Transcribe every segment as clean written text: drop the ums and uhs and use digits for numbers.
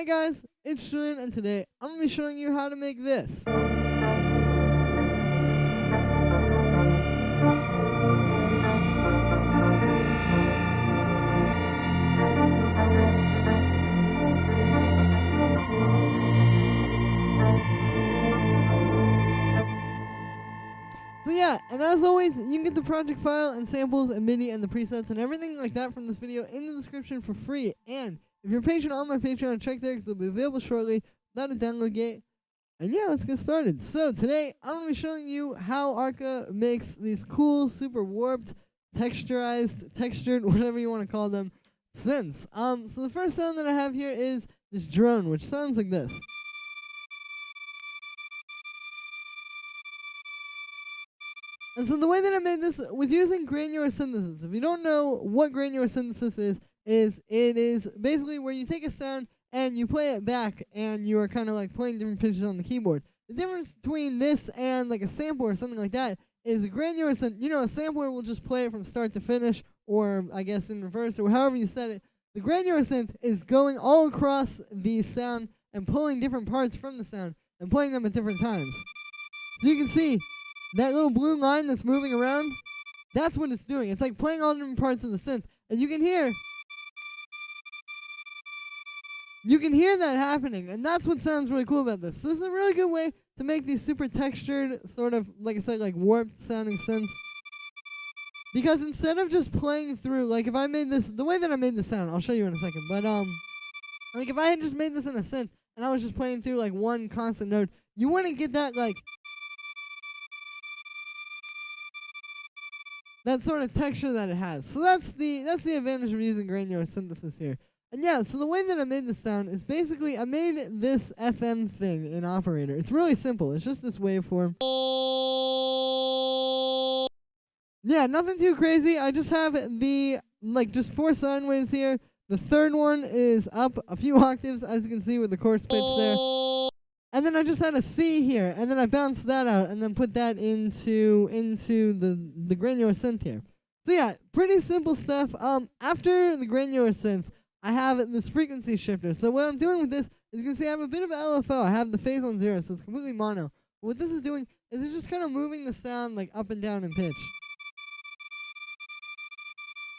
Hey guys, it's Julian, and today I'm going to be showing you how to make this. So yeah, and as always, you can get the project file and samples and MIDI and the presets and everything like that from this video in the description for free. And if you're a patron on my Patreon, check there because it'll be available shortly without a download gate. And yeah, let's get started. So today, I'm going to be showing you how Arca makes these cool, super warped, textured, whatever you want to call them, synths. So the first sound that I have here is this drone, which sounds like this. And so the way that I made this was using granular synthesis. If you don't know what granular synthesis is it is basically where you take a sound and you play it back and you are kind of like playing different pitches on the keyboard. The difference between this and like a sampler or something like that is a granular synth. You know, a sampler will just play it from start to finish, or I guess in reverse, or however you set it. The granular synth is going all across the sound and pulling different parts from the sound and playing them at different times. So you can see that little blue line that's moving around, that's what it's doing. It's like playing all different parts of the synth. And you can hear that happening. And that's what sounds really cool about this. So this is a really good way to make these super textured, sort of, like I said, like warped sounding synths. Because instead of just playing through, like if I made this, the way that I made the sound, I'll show you in a second. But like if I had just made this in a synth and I was just playing through like one constant note, you wouldn't get that like that sort of texture that it has. So that's the advantage of using granular synthesis here. And yeah, so the way that I made this sound is basically I made this FM thing in Operator. It's really simple. It's just this waveform. Yeah, nothing too crazy. I just have just 4 sine waves here. The third one is up a few octaves, as you can see with the chorus pitch there. And then I just had a C here, and then I bounced that out, and then put that into the granular synth here. So yeah, pretty simple stuff. After the granular synth, I have this frequency shifter. So what I'm doing with this is you can see I have a bit of LFO. I have the phase on 0, so it's completely mono. What this is doing is it's just kind of moving the sound like up and down in pitch,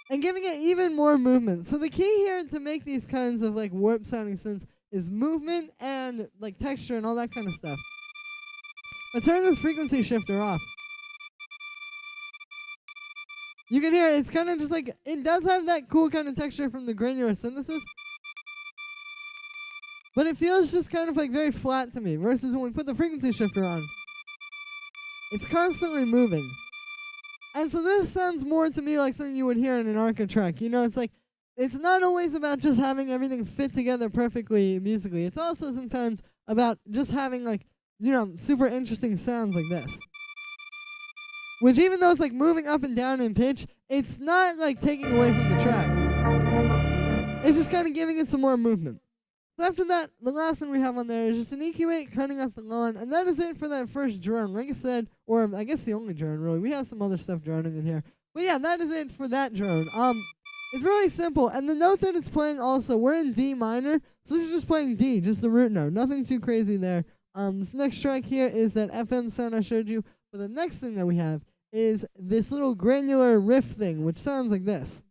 and giving it even more movement. So the key here to make these kinds of like warp sounding synths is movement and like texture and all that kind of stuff. But turn this frequency shifter off. You can hear it's kind of just like, it does have that cool kind of texture from the granular synthesis, but it feels just kind of like very flat to me, versus when we put the frequency shifter on, it's constantly moving. And so this sounds more to me like something you would hear in an Arca track. You know, it's like, it's not always about just having everything fit together perfectly musically. It's also sometimes about just having like, you know, super interesting sounds like this. Which even though it's like moving up and down in pitch, it's not like taking away from the track. It's just kind of giving it some more movement. So after that, the last thing we have on there is just an EQ8 cutting up the lawn, and that is it for that first drone. Like I said, or I guess the only drone really. We have some other stuff droning in here. But yeah, that is it for that drone. It's really simple, and the note that it's playing also, we're in D minor, so this is just playing D, just the root note, nothing too crazy there. This next track here is that FM sound I showed you, but the next thing that we have is this little granular riff thing, which sounds like this.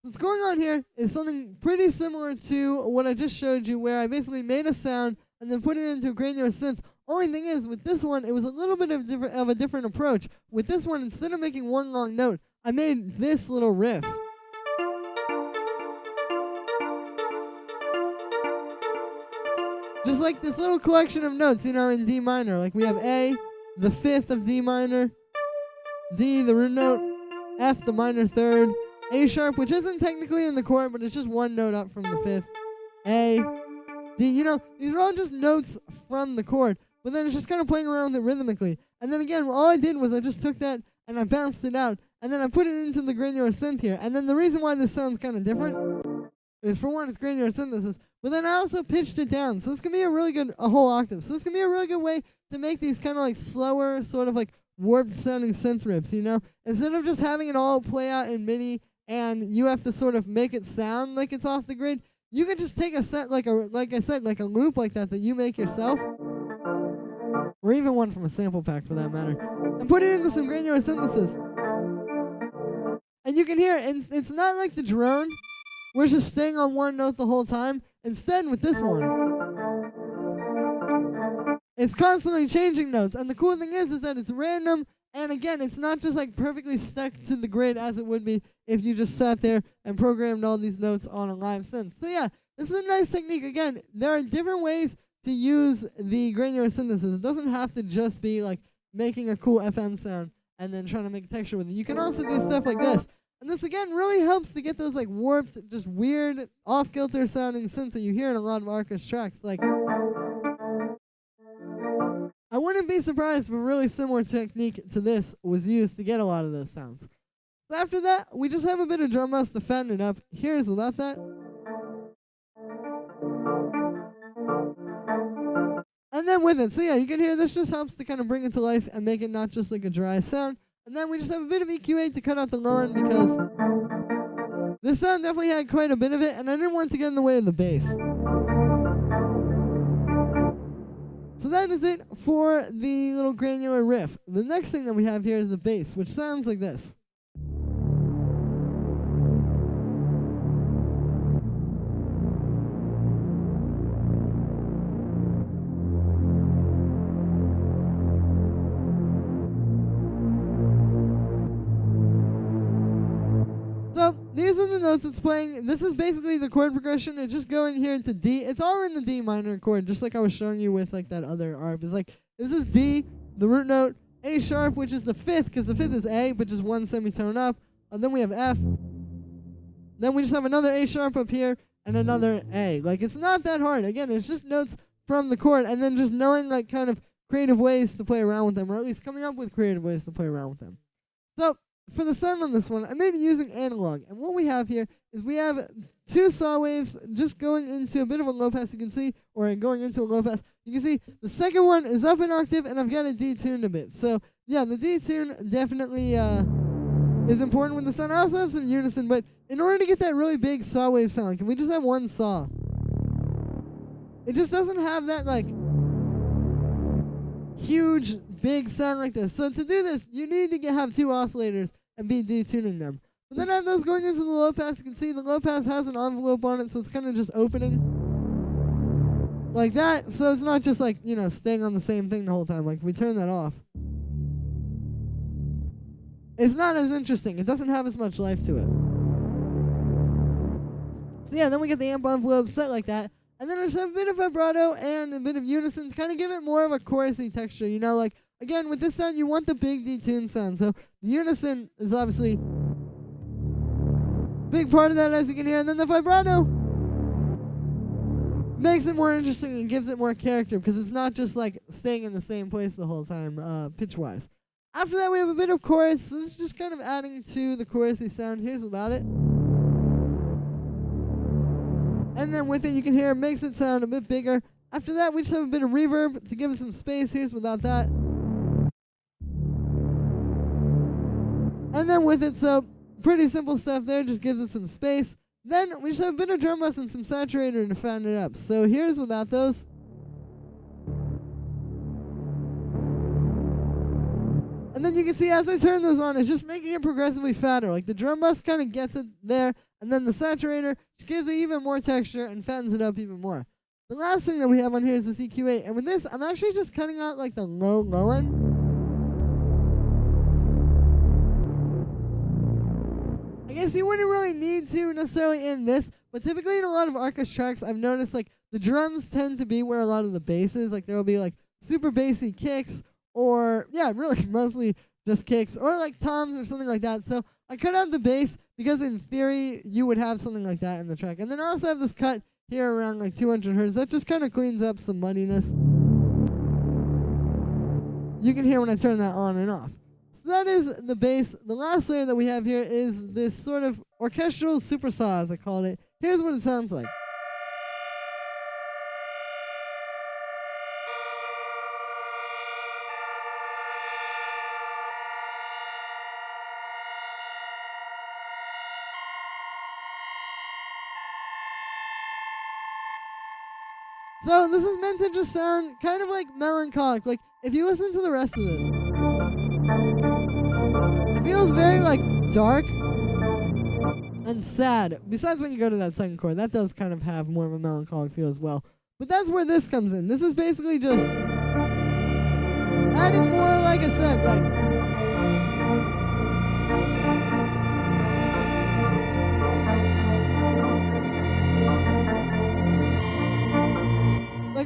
What's going on here is something pretty similar to what I just showed you, where I basically made a sound and then put it into a granular synth. Only thing is, with this one, it was a little bit of a different approach. With this one, instead of making one long note, I made this little riff. Just like this little collection of notes, you know, in D minor. Like we have A, the 5th of D minor, D, the root note, F, the minor 3rd, A sharp, which isn't technically in the chord, but it's just one note up from the 5th, A, D. You know, these are all just notes from the chord. But then it's just kind of playing around with it rhythmically. And then again, all I did was I just took that and I bounced it out. And then I put it into the granular synth here. And then the reason why this sounds kind of different is, for one, it's granular synthesis. But then I also pitched it down. So this can be a whole octave. So this can be a really good way to make these kind of like slower, sort of like warped sounding synth riffs, you know? Instead of just having it all play out in MIDI and you have to sort of make it sound like it's off the grid, you can just take a set like I said, like a loop like that you make yourself, or even one from a sample pack for that matter, and put it into some granular synthesis. And you can hear it, and it's not like the drone, where it's just staying on one note the whole time. Instead, with this one, it's constantly changing notes. And the cool thing is that it's random, and again, it's not just like perfectly stuck to the grid as it would be if you just sat there and programmed all these notes on a live synth. So yeah, this is a nice technique. Again, there are different ways to use the granular synthesis. It doesn't have to just be like making a cool FM sound and then trying to make texture with it. You can also do stuff like this. And this, again, really helps to get those, like, warped, just weird, off-kilter sounding synths that you hear in a lot of Arca's tracks. Like, I wouldn't be surprised if a really similar technique to this was used to get a lot of those sounds. So after that, we just have a bit of drum bus to fatten it up. Here's without that. And then with it. So yeah, you can hear this just helps to kind of bring it to life and make it not just like a dry sound. And then we just have a bit of EQ8 to cut out the low end because this sound definitely had quite a bit of it, and I didn't want it to get in the way of the bass. So that is it for the little granular riff. The next thing that we have here is the bass, which sounds like this. So these are the notes it's playing. This is basically the chord progression. It's just going here into D. It's all in the D minor chord, just like I was showing you with like that other ARP. It's like, this is D, the root note, A sharp, which is the fifth, because the fifth is A, but just one semitone up. And then we have F. Then we just have another A sharp up here and another A. Like, it's not that hard. Again, it's just notes from the chord, and then just knowing like kind of creative ways to play around with them, or at least coming up with creative ways to play around with them. So for the sound on this one, I made it using analog. And what we have here is we have two saw waves just going into a bit of a low pass, you can see, or going into a low pass. You can see the second one is up an octave, and I've got it detuned a bit. So yeah, the detune definitely is important with the sound. I also have some unison, but in order to get that really big saw wave sound, can we just have one saw? It just doesn't have that like huge big sound like this. So to do this, you need to have two oscillators and be detuning them. But then I have those going into the low pass. You can see the low pass has an envelope on it, so it's kind of just opening like that. So it's not just like, you know, staying on the same thing the whole time. Like if we turn that off, it's not as interesting. It doesn't have as much life to it. So yeah, then we get the amp envelope set like that. And then there's a bit of vibrato and a bit of unison to kind of give it more of a chorusy texture. You know, like, again, with this sound, you want the big detuned sound. So the unison is obviously a big part of that, as you can hear. And then the vibrato makes it more interesting and gives it more character because it's not just like staying in the same place the whole time, pitch-wise. After that, we have a bit of chorus. So this is just kind of adding to the chorusy sound. Here's without it. And then with it, you can hear it makes it sound a bit bigger. After that, we just have a bit of reverb to give it some space. Here's without that. And then with it, so pretty simple stuff there, just gives it some space. Then we just have a bit of drum bus and some saturator to fatten it up. So here's without those. And then you can see as I turn those on, it's just making it progressively fatter. Like the drum bus kind of gets it there, and then the saturator just gives it even more texture and fattens it up even more. The last thing that we have on here is this EQ8, and with this, I'm actually just cutting out like the low end. I guess you wouldn't really need to necessarily in this, but typically in a lot of Arca's tracks, I've noticed like the drums tend to be where a lot of the bass is. Like there will be like super bassy kicks, or yeah, really mostly just kicks, or like toms or something like that. So I cut out the bass because in theory you would have something like that in the track. And then I also have this cut here around like 200 hertz. That just kind of cleans up some muddiness. You can hear when I turn that on and off. So that is the bass. The last layer that we have here is this sort of orchestral super saw, as I called it. Here's what it sounds like. So this is meant to just sound kind of like melancholic. Like if you listen to the rest of this, it feels very like dark and sad. Besides when you go to that second chord, that does kind of have more of a melancholic feel as well. But that's where this comes in. This is basically just adding more, like I said, like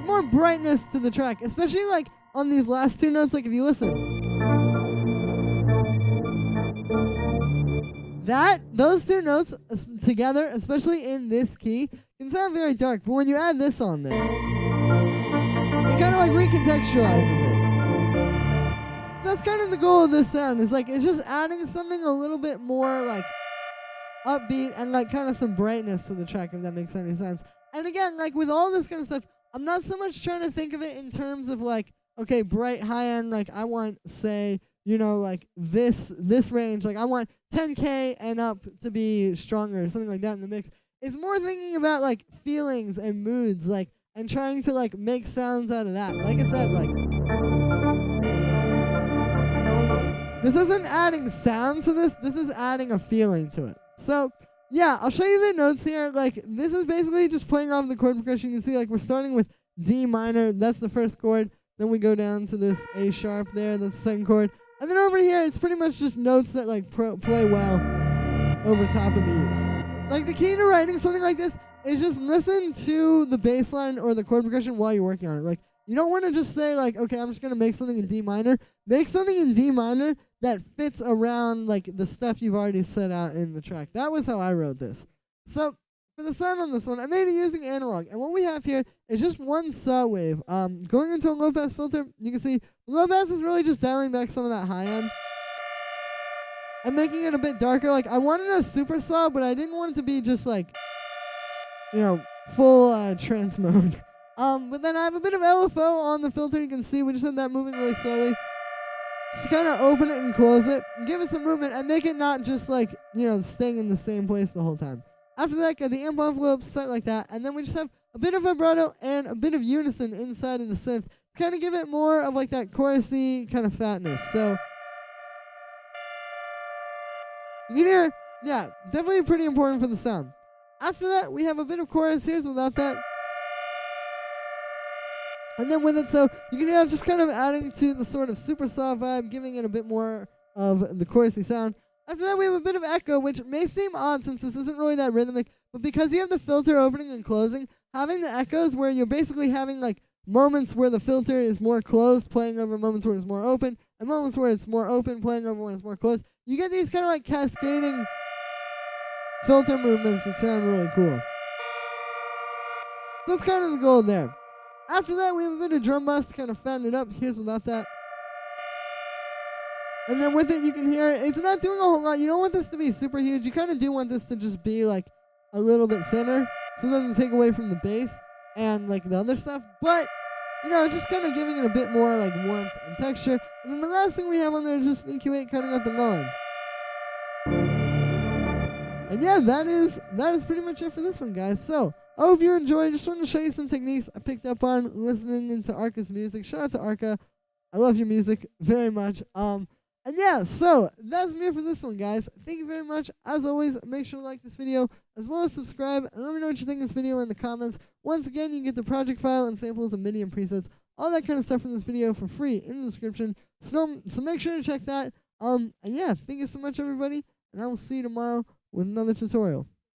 more brightness to the track, especially like on these last two notes. Like if you listen, those two notes together, especially in this key, can sound very dark. But when you add this on there, it kind of like recontextualizes it. That's kind of the goal of this sound. Is like it's just adding something a little bit more like upbeat and like kind of some brightness to the track, if that makes any sense. And again, like with all this kind of stuff, I'm not so much trying to think of it in terms of like, okay, bright, high end, like I want, say, you know, like this range, like I want 10K and up to be stronger or something like that in the mix. It's more thinking about like feelings and moods, like, and trying to like make sounds out of that. Like I said, like this isn't adding sound to this is adding a feeling to it. So yeah, I'll show you the notes here. Like this is basically just playing off the chord progression. You can see like we're starting with D minor, that's the first chord. Then we go down to this A sharp there, that's the second chord. And then over here, it's pretty much just notes that like play well over top of these. Like the key to writing something like this is just listen to the bass line or the chord progression while you're working on it. Like you don't want to just say like, okay, I'm just going to make something in D minor. Make something in D minor that fits around like the stuff you've already set out in the track. That was how I wrote this. So for the sound on this one, I made it using analog. And what we have here is just one saw wave. Going into a low pass filter, you can see the low pass is really just dialing back some of that high end and making it a bit darker. Like I wanted a super saw, but I didn't want it to be just like, you know, full trance mode. But then I have a bit of LFO on the filter. You can see we just had that moving really slowly. Just kind of open it and close it, and give it some movement, and make it not just like, you know, staying in the same place the whole time. After that, got the amp envelope set like that, and then we just have a bit of vibrato and a bit of unison inside of the synth to kind of give it more of like that chorusy kind of fatness. So you can hear, yeah, definitely pretty important for the sound. After that, we have a bit of chorus. Here's without that. And then with it, so you can hear just kind of adding to the sort of super saw vibe, giving it a bit more of the chorusy sound. After that, we have a bit of echo, which may seem odd since this isn't really that rhythmic, but because you have the filter opening and closing, having the echoes where you're basically having like moments where the filter is more closed, playing over moments where it's more open, and moments where it's more open, playing over when it's more closed, you get these kind of like cascading filter movements that sound really cool. So that's kind of the goal there. After that, we have a bit of drum bus to kind of fatten it up. Here's without that. And then with it, you can hear it's not doing a whole lot. You don't want this to be super huge. You kind of do want this to just be like a little bit thinner, so it doesn't take away from the bass and like the other stuff. But, you know, it's just kind of giving it a bit more like warmth and texture. And then the last thing we have on there is just EQ8 cutting out the low end. And yeah, that is pretty much it for this one, guys. So I hope you enjoyed. Just wanted to show you some techniques I picked up on listening into Arca's music. Shout out to Arca. I love your music very much. And yeah, so that's me for this one, guys. Thank you very much. As always, make sure to like this video as well as subscribe. And let me know what you think of this video in the comments. Once again, you can get the project file and samples of MIDI and presets, all that kind of stuff from this video for free in the description. So make sure to check that. And yeah, thank you so much, everybody. And I will see you tomorrow with another tutorial.